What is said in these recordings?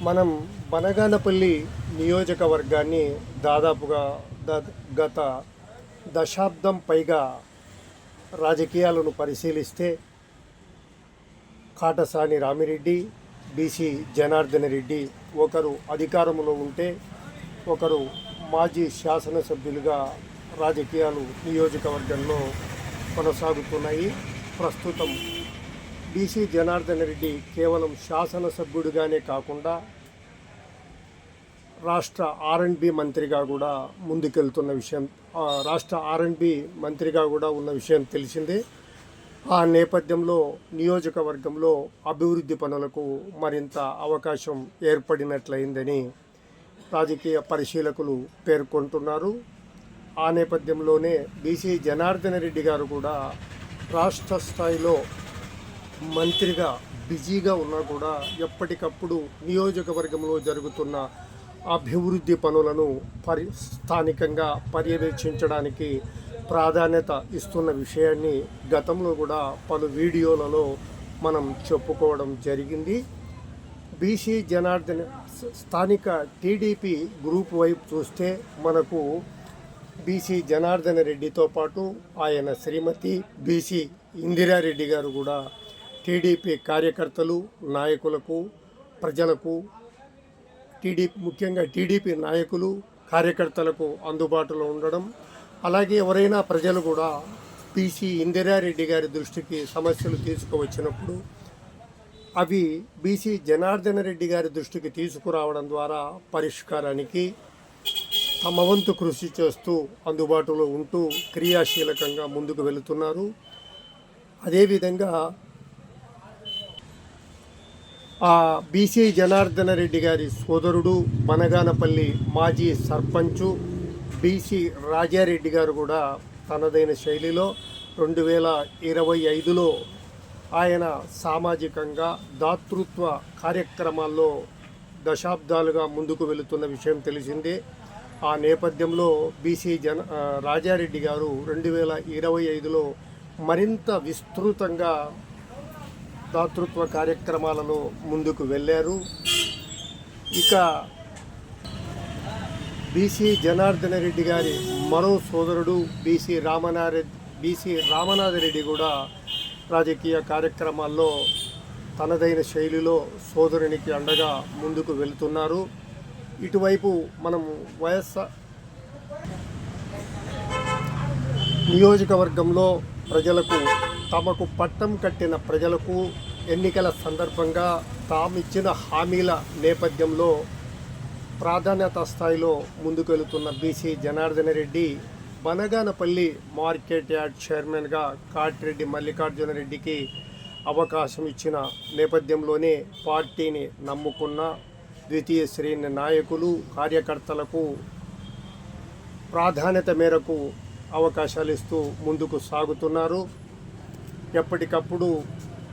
మనం బనగానపల్లి నియోజకవర్గాన్ని దాదాపుగా గత దశాబ్దం పైగా రాజకీయాలను పరిశీలిస్తే కాటసాని రామిరెడ్డి, బీసీ జనార్దన్ రెడ్డి ఒకరు అధికారంలో ఉంటే ఒకరు మాజీ శాసనసభ్యులుగా రాజకీయాలు నియోజకవర్గంలో కొనసాగుతున్నాయి. ప్రస్తుతం బీసీ జనార్దన్ రెడ్డి కేవలం శాసనసభ్యుడిగానే కాకుండా రాష్ట్ర ఆర్ఎండ్బి మంత్రిగా కూడా ముందుకెళ్తున్న విషయం, రాష్ట్ర ఆర్ఎండ్బి మంత్రిగా కూడా ఉన్న విషయం తెలిసిందే. ఆ నేపథ్యంలో నియోజకవర్గంలో అభివృద్ధి పనులకు మరింత అవకాశం ఏర్పడినట్లయిందని రాజకీయ పరిశీలకులు పేర్కొంటున్నారు. ఆ నేపథ్యంలోనే బీసీ జనార్దన్ రెడ్డి గారు కూడా రాష్ట్ర స్థాయిలో మంత్రిగా బిజీగా ఉన్నా కూడా ఎప్పటికప్పుడు నియోజకవర్గంలో జరుగుతున్న అభివృద్ధి పనులను స్థానికంగా పర్యవేక్షించడానికి ప్రాధాన్యత ఇస్తున్న విషయాన్ని గతంలో కూడా పలు వీడియోలలో మనం చెప్పుకోవడం జరిగింది. బీసీ జనార్దన్ స్థానిక టీడీపీ గ్రూప్ వైపు చూస్తే మనకు బీసీ జనార్దన్ రెడ్డితో పాటు ఆయన శ్రీమతి బీసీ ఇందిరారెడ్డి గారు కూడా టీడీపీ కార్యకర్తలు, నాయకులకు, ప్రజలకు, ముఖ్యంగా టీడీపీ నాయకులు, కార్యకర్తలకు అందుబాటులో ఉండడం, అలాగే ఎవరైనా ప్రజలు కూడా బీసీ ఇందిరారెడ్డి గారి దృష్టికి సమస్యలు తీసుకువచ్చినప్పుడు అవి బీసీ జనార్దన్ రెడ్డి గారి దృష్టికి తీసుకురావడం ద్వారా పరిష్కారానికి తమ వంతు కృషి చేస్తూ అందుబాటులో ఉంటూ క్రియాశీలకంగా ముందుకు వెళుతున్నారు. అదేవిధంగా బీసీ జనార్దన్ రెడ్డి గారి సోదరుడు బనగానపల్లి మాజీ సర్పంచు బీసీ రాజారెడ్డి గారు కూడా తనదైన శైలిలో 2025లో ఆయన సామాజికంగా దాతృత్వ కార్యక్రమాల్లో దశాబ్దాలుగా ముందుకు వెళుతున్న విషయం తెలిసిందే. ఆ నేపథ్యంలో బీసీ రాజారెడ్డి గారు 2025లో మరింత విస్తృతంగా దాతృత్వ కార్యక్రమాలలో ముందుకు వెళ్ళారు. ఇక బీసీ జనార్దన్ రెడ్డి గారి మరో సోదరుడు బీసీ రామనాథరెడ్డి కూడా రాజకీయ కార్యక్రమాల్లో తనదైన శైలిలో సోదరునికి అండగా ముందుకు వెళుతున్నారు. ఇటువైపు మనము నియోజకవర్గంలో ప్రజలకు, తమకు పట్టం కట్టిన ప్రజలకు ఎన్నికల సందర్భంగా తామిచ్చిన హామీల నేపథ్యంలో ప్రాధాన్యత స్థాయిలో ముందుకెళ్తున్న BC Janardhan Reddy Banaganapalli market yard చైర్మన్గా కాటిరెడ్డి మల్లికార్జున రెడ్డికి అవకాశం ఇచ్చిన నేపథ్యంలోనే పార్టీని నమ్ముకున్న ద్వితీయ శ్రేణి నాయకులు, కార్యకర్తలకు ప్రాధాన్యత మేరకు అవకాశాలు ఇస్తూ ముందుకు సాగుతున్నారు. ఎప్పటికప్పుడు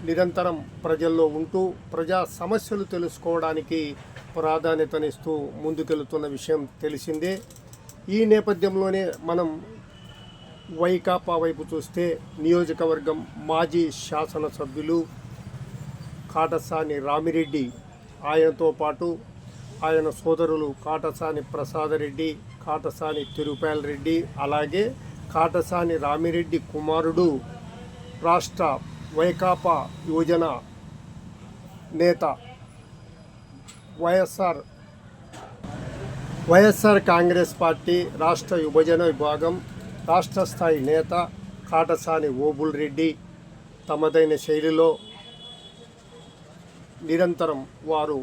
నిరంతరం ప్రజల్లో ఉంటూ ప్రజా సమస్యలు తెలుసుకోవడానికి ప్రాధాన్యతనిస్తూ ముందుకెళ్తున్న విషయం తెలిసిందే. ఈ నేపథ్యంలోనే మనం వైకాపా వైపు చూస్తే నియోజకవర్గం మాజీ శాసనసభ్యులు కాటసాని రామిరెడ్డి, ఆయనతో పాటు ఆయన సోదరులు కాటసాని ప్రసాదరెడ్డి, కాటసాని తిరుపాల్ రెడ్డి, అలాగే కాటసాని రామిరెడ్డి కుమారుడు రాష్ట్ర వైకాపా యువజన నేత వైఎస్ఆర్ కాంగ్రెస్ పార్టీ రాష్ట్ర యువజన విభాగం రాష్ట్ర స్థాయి నేత కాటసాని ఓబుల్ రెడ్డి తమదైన శైలిలో నిరంతరం వారు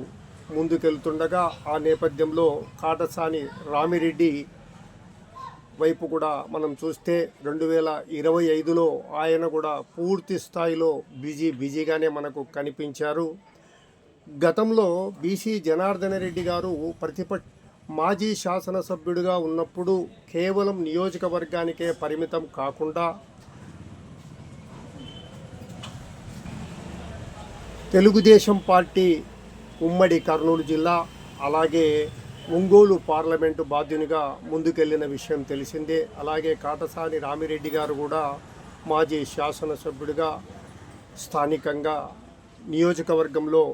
ముందుకెళ్తుండగా ఆ నేపథ్యంలో కాటసాని రామిరెడ్డి వైపు కూడా మనం చూస్తే 2025లో ఆయన కూడా పూర్తి స్థాయిలో బిజీగానే మనకు కనిపించారు. గతంలో బీసీ జనార్దన్ రెడ్డి గారు మాజీ శాసనసభ్యుడిగా ఉన్నప్పుడు కేవలం నియోజకవర్గానికే పరిమితం కాకుండా తెలుగుదేశం పార్టీ ఉమ్మడి కర్నూలు జిల్లా, అలాగే ఒంగోలు పార్లమెంటు బాధ్యునిగా ముందుకెళ్లిన విషయం తెలిసిందే. అలాగే కాటసాని రామిరెడ్డి గారు కూడా మాజీ శాసనసభ్యుడిగా స్థానికంగా నియోజకవర్గంలో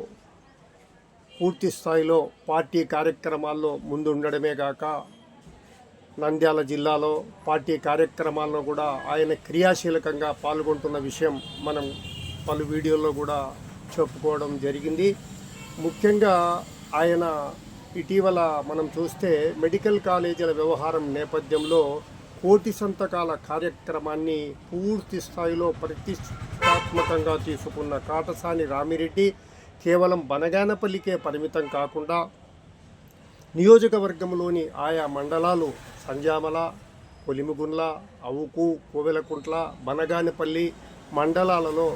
పూర్తి స్థాయిలో పార్టీ కార్యక్రమాల్లో ముందుండడమే కాక నంద్యాల జిల్లాలో పార్టీ కార్యక్రమాల్లో కూడా ఆయన క్రియాశీలకంగా పాల్గొంటున్న విషయం మనం పలు వీడియోల్లో కూడా చెప్పుకోవడం జరిగింది. ముఖ్యంగా ఆయన ఇటీవల మనం చూస్తే మెడికల్ కాలేజీల వ్యవహారం నేపథ్యంలో కోటి సంతకాల కార్యక్రమాన్ని పూర్తి స్థాయిలో ప్రతిష్టాత్మకంగా తీసుకున్న కాటసాని రామిరెడ్డి కేవలం బనగానపల్లికే పరిమితం కాకుండా నియోజకవర్గంలోని ఆయా మండలాలు సంజామల, కొలిమిగుండ్ల, అవుకు, కోవెలకుంట్ల, బనగానపల్లి మండలాలలో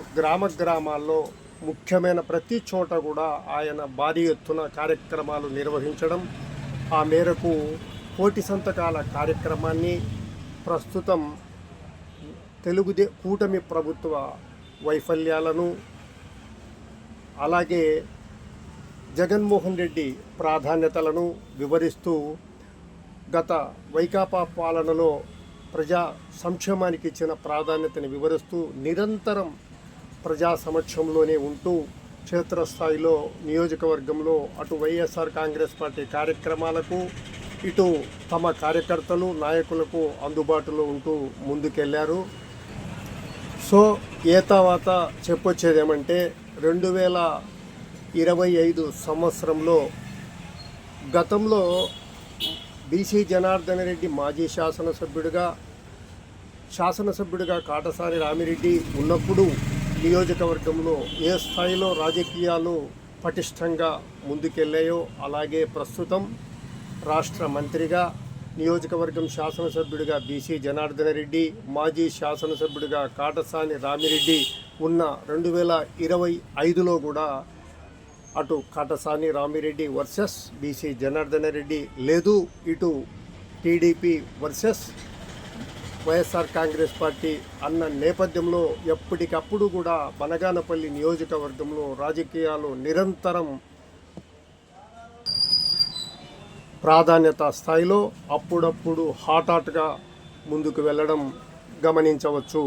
గ్రామాల్లో ముఖ్యమైన ప్రతి చోట కూడా ఆయన భారీ ఎత్తున కార్యక్రమాలు నిర్వహించడం, ఆ మేరకు కోటి సంతకాల కార్యక్రమాన్ని ప్రస్తుతం కూటమి ప్రభుత్వ వైఫల్యాలను అలాగే జగన్మోహన్ రెడ్డి ప్రాధాన్యతలను వివరిస్తూ గత వైకాపా పాలనలో ప్రజా సంక్షేమానికి ఇచ్చిన ప్రాధాన్యతని వివరిస్తూ నిరంతరం ప్రజా సమక్షంలోనే ఉంటూ క్షేత్రస్థాయిలో నియోజకవర్గంలో అటు వైఎస్ఆర్ కాంగ్రెస్ పార్టీ కార్యక్రమాలకు ఇటు తమ కార్యకర్తలు నాయకులకు అందుబాటులో ఉంటూ ముందుకెళ్లారు. సో తర్వాత చెప్పొచ్చేది ఏమంటే 2025 సంవత్సరంలో గతంలో బీసీ జనార్దన రెడ్డి మాజీ శాసనసభ్యుడిగా కాటసాని రామిరెడ్డి ఉన్నప్పుడు నియోజకవర్గంలో ఏ స్థాయిలో రాజకీయాలు పటిష్టంగా ముందుకెళ్ళాయో అలాగే ప్రస్తుతం రాష్ట్ర మంత్రిగా నియోజకవర్గం శాసనసభ్యుడిగా బీసీ జనార్దన రెడ్డి, మాజీ శాసనసభ్యుడిగా కాటసాని రామిరెడ్డి ఉన్న 2025లో కూడా అటు కాటసాని రామిరెడ్డి వర్సెస్ బీసీ జనార్దన రెడ్డి లేదు, ఇటు TDP versus YSR Congress party అన్న నేపథ్యంలో ఎప్పటికప్పుడు కూడా బనగానపల్లి నియోజకవర్గంలో రాజకీయాలు నిరంతరం ప్రాధాన్యత స్థాయిలో అప్పుడప్పుడు హాట్గా ముందుకు వెళ్ళడం గమనించవచ్చు.